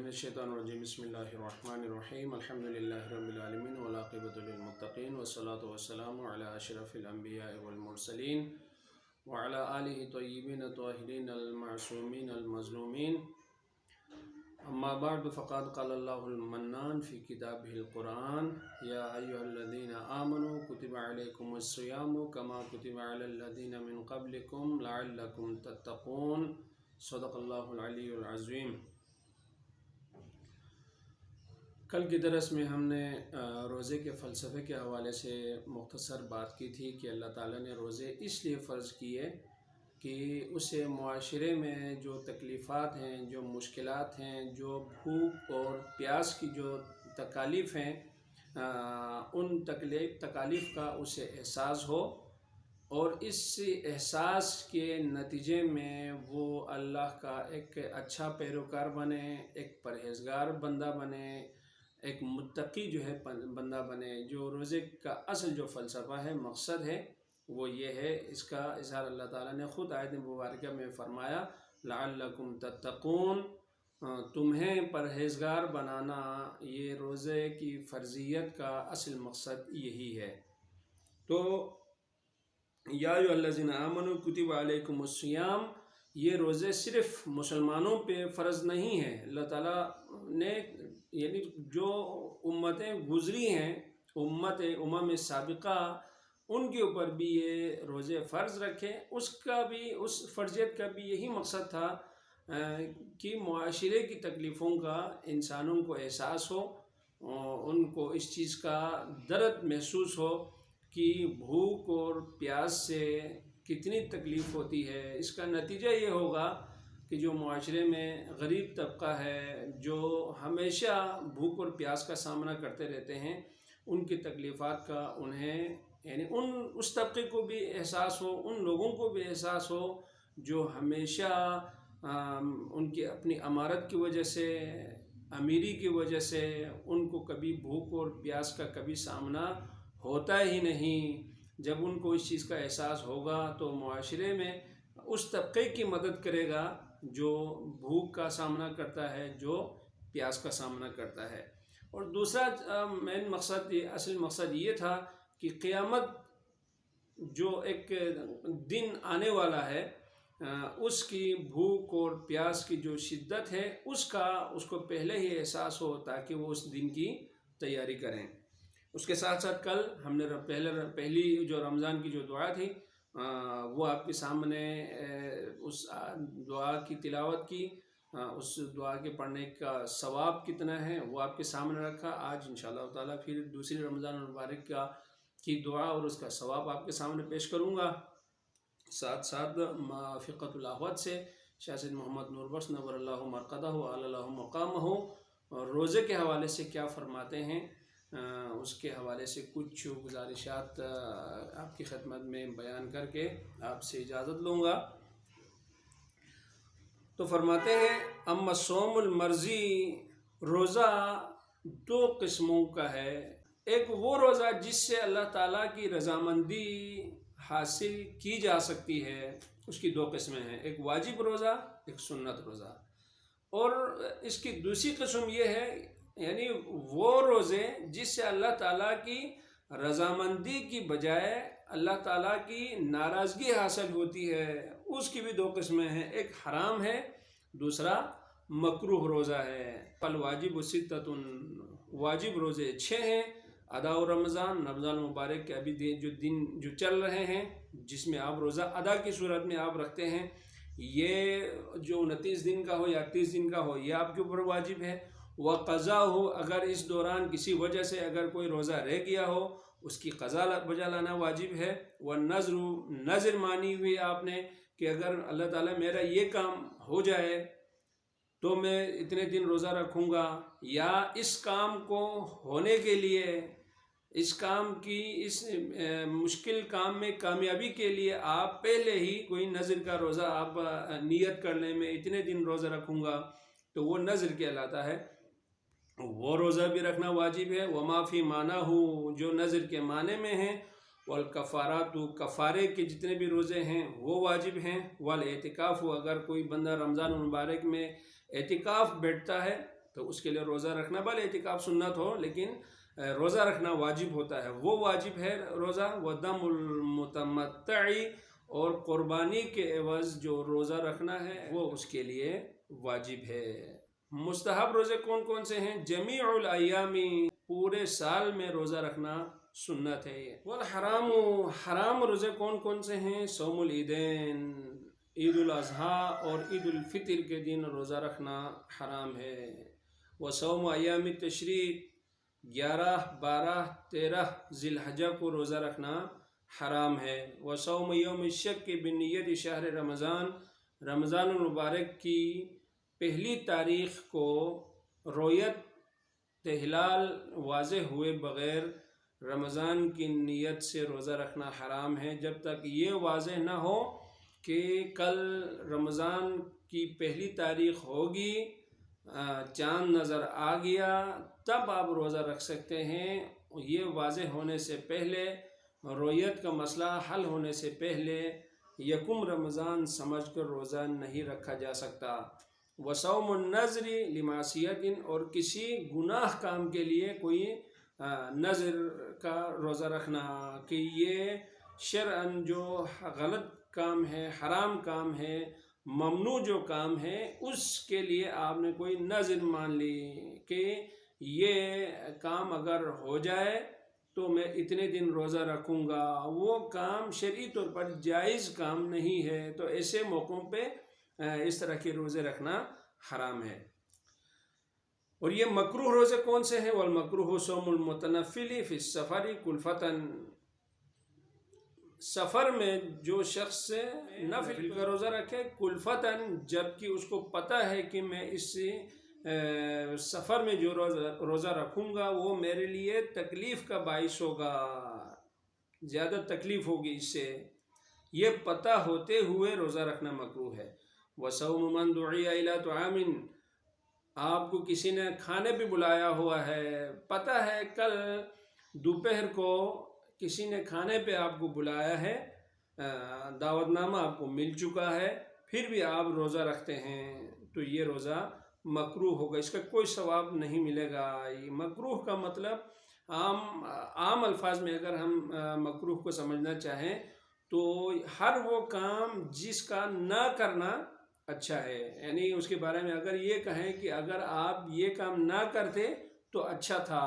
الشیطان الرجیم بسم اللہ الرحمن الرحیم الحمدللہ رب العالمین والعاقبۃ للمتقین والصلاة والسلام علی اشرف الانبیاء والمرسلین وعلی آلہ طیبین الطاہرین المعصومین المظلومین اما بعد فقد قال اللہ المنان فی کتابہ القرآن یا ایہا الذین آمنوا کتب علیکم الصیام کما کتب علی الذین من قبلکم لعلکم تتقون صدق اللہ العلی العظیم۔ کل کی درس میں ہم نے روزے کے فلسفے کے حوالے سے مختصر بات کی تھی کہ اللہ تعالیٰ نے روزے اس لیے فرض کیے کہ اسے معاشرے میں جو تکلیفات ہیں، جو مشکلات ہیں، جو بھوک اور پیاس کی جو تکالیف ہیں، ان تکالیف کا اسے احساس ہو اور اس احساس کے نتیجے میں وہ اللہ کا ایک اچھا پیروکار بنے، ایک پرہیزگار بندہ بنے، ایک متقی جو ہے بندہ بنے۔ جو روزے کا اصل جو فلسفہ ہے، مقصد ہے، وہ یہ ہے۔ اس کا اظہار اللہ تعالیٰ نے خود آیت مبارکہ میں فرمایا لعلکم تتقون، تمہیں پرہیزگار بنانا، یہ روزے کی فرضیت کا اصل مقصد یہی ہے۔ تو یا ایھا الذین آمنوا کتب علیکم الصیام، یہ روزے صرف مسلمانوں پہ فرض نہیں ہے۔ اللہ تعالیٰ نے یعنی جو امتیں گزری ہیں، امم سابقہ، ان کے اوپر بھی یہ روزے فرض رکھے۔ اس فرضیت کا بھی یہی مقصد تھا کہ معاشرے کی تکلیفوں کا انسانوں کو احساس ہو، ان کو اس چیز کا درد محسوس ہو کہ بھوک اور پیاس سے کتنی تکلیف ہوتی ہے۔ اس کا نتیجہ یہ ہوگا کہ جو معاشرے میں غریب طبقہ ہے، جو ہمیشہ بھوک اور پیاس کا سامنا کرتے رہتے ہیں، ان کی تکلیفات کا انہیں یعنی اس طبقے کو بھی احساس ہو، ان لوگوں کو بھی احساس ہو جو ہمیشہ ان کی اپنی امارت کی وجہ سے، امیری کی وجہ سے ان کو کبھی بھوک اور پیاس کا کبھی سامنا ہوتا ہی نہیں۔ جب ان کو اس چیز کا احساس ہوگا تو معاشرے میں اس طبقے کی مدد کرے گا جو بھوک کا سامنا کرتا ہے، جو پیاس کا سامنا کرتا ہے۔ اور دوسرا مین مقصد، اصل مقصد یہ تھا کہ قیامت جو ایک دن آنے والا ہے، اس کی بھوک اور پیاس کی جو شدت ہے، اس کو پہلے ہی احساس ہو تاکہ وہ اس دن کی تیاری کریں۔ اس کے ساتھ ساتھ کل ہم نے پہلی جو رمضان کی جو دعا تھی، وہ آپ کے سامنے اس دعا کی تلاوت کی، اس دعا کے پڑھنے کا ثواب کتنا ہے وہ آپ کے سامنے رکھا۔ آج انشاءاللہ تعالیٰ پھر دوسری رمضان المبارک کی دعا اور اس کا ثواب آپ کے سامنے پیش کروں گا۔ ساتھ ساتھ فقۃ الاحوت سے شاہ سید محمد نور بخش نور اللہ مرقدہ وعلی اللہ مقامہ روزے کے حوالے سے کیا فرماتے ہیں، اس کے حوالے سے کچھ گزارشات آپ کی خدمت میں بیان کر کے آپ سے اجازت لوں گا۔ تو فرماتے ہیں اما الصوم المرضی، روزہ دو قسموں کا ہے۔ ایک وہ روزہ جس سے اللہ تعالیٰ کی رضامندی حاصل کی جا سکتی ہے، اس کی دو قسمیں ہیں، ایک واجب روزہ، ایک سنت روزہ۔ اور اس کی دوسری قسم یہ ہے یعنی وہ روزے جس سے اللہ تعالیٰ کی رضامندی کی بجائے اللہ تعالیٰ کی ناراضگی حاصل ہوتی ہے، اس کی بھی دو قسمیں ہیں، ایک حرام ہے، دوسرا مکروہ روزہ ہے۔ فالواجب ستۃ، واجب روزے 6 ہیں۔ ادا رمضان المبارک کے ابھی دن جو چل رہے ہیں، جس میں آپ روزہ ادا کی صورت میں آپ رکھتے ہیں، یہ جو 29 دن کا ہو یا 30 دن کا ہو، یہ آپ کے اوپر واجب ہے۔ وقضا ہو، اگر اس دوران کسی وجہ سے اگر کوئی روزہ رہ گیا ہو، اس کی قضا بجا لانا واجب ہے۔ والنذر، نذر مانی ہوئی آپ نے کہ اگر اللہ تعالیٰ میرا یہ کام ہو جائے تو میں اتنے دن روزہ رکھوں گا، یا اس کام کو ہونے کے لیے، اس کام کی اس مشکل کام میں کامیابی کے لیے آپ پہلے ہی کوئی نذر کا روزہ آپ نیت کر لیں، میں اتنے دن روزہ رکھوں گا، تو وہ نذر کہلاتا ہے، وہ روزہ بھی رکھنا واجب ہے۔ وما فی معنیٰ، جو نذر کے معنی میں ہیں، والکفارات، کفارے کے جتنے بھی روزے ہیں وہ واجب ہیں۔ والاعتکاف، اگر کوئی بندہ رمضان المبارک میں اعتکاف بیٹھتا ہے تو اس کے لیے روزہ رکھنا، بھلے اعتکاف سنت ہو لیکن روزہ رکھنا واجب ہوتا ہے. وہ واجب ہے روزہ. وَدَمُ الْمُتَمَتِّعِ، اور قربانی کے عوض جو روزہ رکھنا ہے وہ اس کے لیے واجب ہے. مستحب روزے کون کون سے ہیں؟ جمیع الایامی، پورے سال میں روزہ رکھنا سنت ہے. والحرام، حرام روزے کون کون سے ہیں؟ صوم العیدین، عید الاضحیٰ اور عید الفطر کے دن روزہ رکھنا حرام ہے. وصوم ایام التشریق، 11، 12، 13 ذی الحجہ کو روزہ رکھنا حرام ہے. وصوم یوم الشک بنیت شہر رمضان، رمضان المبارک کی پہلی تاریخ کو رویت ہلال واضح ہوئے بغیر رمضان کی نیت سے روزہ رکھنا حرام ہے. جب تک یہ واضح نہ ہو کہ کل رمضان کی پہلی تاریخ ہوگی، چاند نظر آ گیا، تب آپ روزہ رکھ سکتے ہیں. یہ واضح ہونے سے پہلے، رویت کا مسئلہ حل ہونے سے پہلے یکم رمضان سمجھ کر روزہ نہیں رکھا جا سکتا. وصوم النذر لمعصیت، اور کسی گناہ کام کے لیے کوئی نذر کا روزہ رکھنا کہ یہ شرعاً جو غلط کام ہے، حرام کام ہے، ممنوع جو کام ہے، اس کے لیے آپ نے کوئی نذر مان لی کہ یہ کام اگر ہو جائے تو میں اتنے دن روزہ رکھوں گا. وہ کام شرعی طور پر جائز کام نہیں ہے، تو ایسے موقعوں پہ اس طرح کے روزے رکھنا حرام ہے. اور یہ مکروہ روزے کون سے ہیں؟ والمکروہ صوم المتنفل فی السفر کلفتاً، سفر میں جو شخص نفل کا روزہ رکھے کلفتاً، جبکہ اس کو پتہ ہے کہ میں اس سفر میں جو روزہ رکھوں گا وہ میرے لیے تکلیف کا باعث ہوگا، زیادہ تکلیف ہوگی اس سے، یہ پتہ ہوتے ہوئے روزہ رکھنا مکروہ ہے. وصوم من دعی الی طعام، آپ کو کسی نے کھانے پہ بلایا ہوا ہے، پتہ ہے کل دوپہر کو کسی نے کھانے پہ آپ کو بلایا ہے، دعوت نامہ آپ کو مل چکا ہے، پھر بھی آپ روزہ رکھتے ہیں، تو یہ روزہ مکروہ ہوگا، اس کا کوئی ثواب نہیں ملے گا. یہ مکروہ کا مطلب عام الفاظ میں اگر ہم مکروہ کو سمجھنا چاہیں تو ہر وہ کام جس کا نہ کرنا اچھا ہے. یعنی اس کے بارے میں اگر یہ کہیں کہ اگر آپ یہ کام نہ کرتے تو اچھا تھا،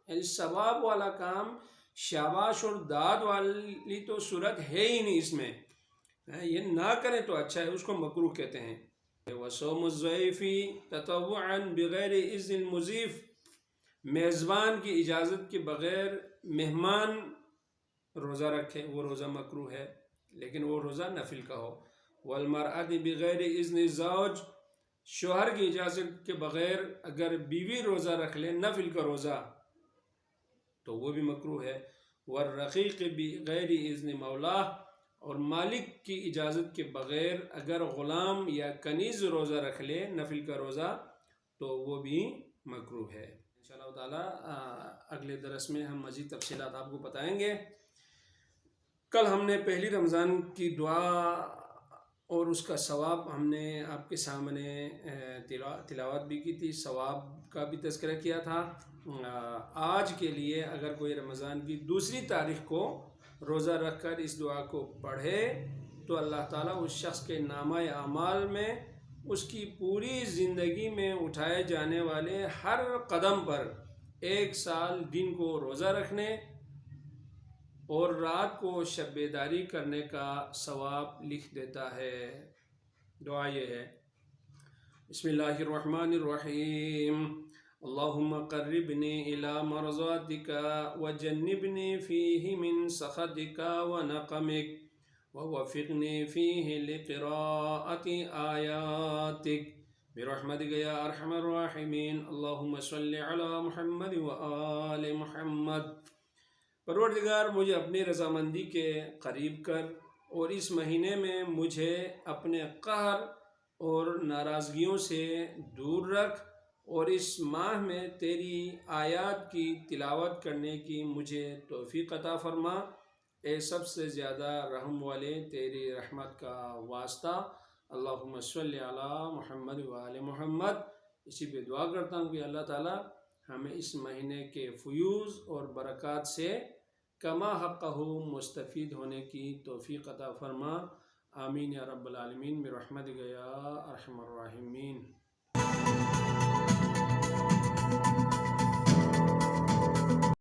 یعنی ثواب والا کام، شاباش اور داد والی تو صورت ہے ہی نہیں اس میں، یہ نہ کریں تو اچھا ہے، اس کو مکروہ کہتے ہیں. وصوم الضیف تطوعا بغیر اذن المضیف، میزبان کی اجازت کے بغیر مہمان روزہ رکھے، وہ روزہ مکروہ ہے، لیکن وہ روزہ نفل کا ہو. والمرأة بغیر اذن الزوج، شوہر کی اجازت کے بغیر اگر بیوی روزہ رکھ لے نفل کا روزہ تو وہ بھی مکروہ ہے. والرقیق بغیر اذن مولاه، اور مالک کی اجازت کے بغیر اگر غلام یا کنیز روزہ رکھ لے نفل کا روزہ تو وہ بھی مکروہ ہے. انشاءاللہ تعالیٰ اگلے درس میں ہم مزید تفصیلات آپ کو بتائیں گے. کل ہم نے پہلی رمضان کی دعا اور اس کا ثواب ہم نے آپ کے سامنے تلاوت بھی کی تھی، ثواب کا بھی تذکرہ کیا تھا. آج کے لیے اگر کوئی رمضان کی دوسری تاریخ کو روزہ رکھ کر اس دعا کو پڑھے تو اللہ تعالیٰ اس شخص کے نامہ اعمال میں اس کی پوری زندگی میں اٹھائے جانے والے ہر قدم پر 1 سال دن کو روزہ رکھنے اور رات کو شب بیداری کرنے کا ثواب لکھ دیتا ہے. دعا یہ ہے: بسم اللہ الرحمن الرحیم. اللہم قربنی الی مرضاتک وجنبنی فیہ من سخطک ونقمک ووفقنی فیہ لقراءۃ آیاتک برحمتک یا ارحم الراحمین. اللہم صلی علی محمد وآل محمد. پروردگار مجھے اپنی رضامندی کے قریب کر اور اس مہینے میں مجھے اپنے قہر اور ناراضگیوں سے دور رکھ، اور اس ماہ میں تیری آیات کی تلاوت کرنے کی مجھے توفیق عطا فرما. اے سب سے زیادہ رحم والے، تیری رحمت کا واسطہ. اللہم صلی علی محمد وآل محمد. اسی پہ دعا کرتا ہوں کہ اللہ تعالیٰ ہمیں اس مہینے کے فیوز اور برکات سے کما حقہ مستفید ہونے کی توفیق عطا فرما. آمین یا رب العالمین برحمتک یا ارحم الراحمین.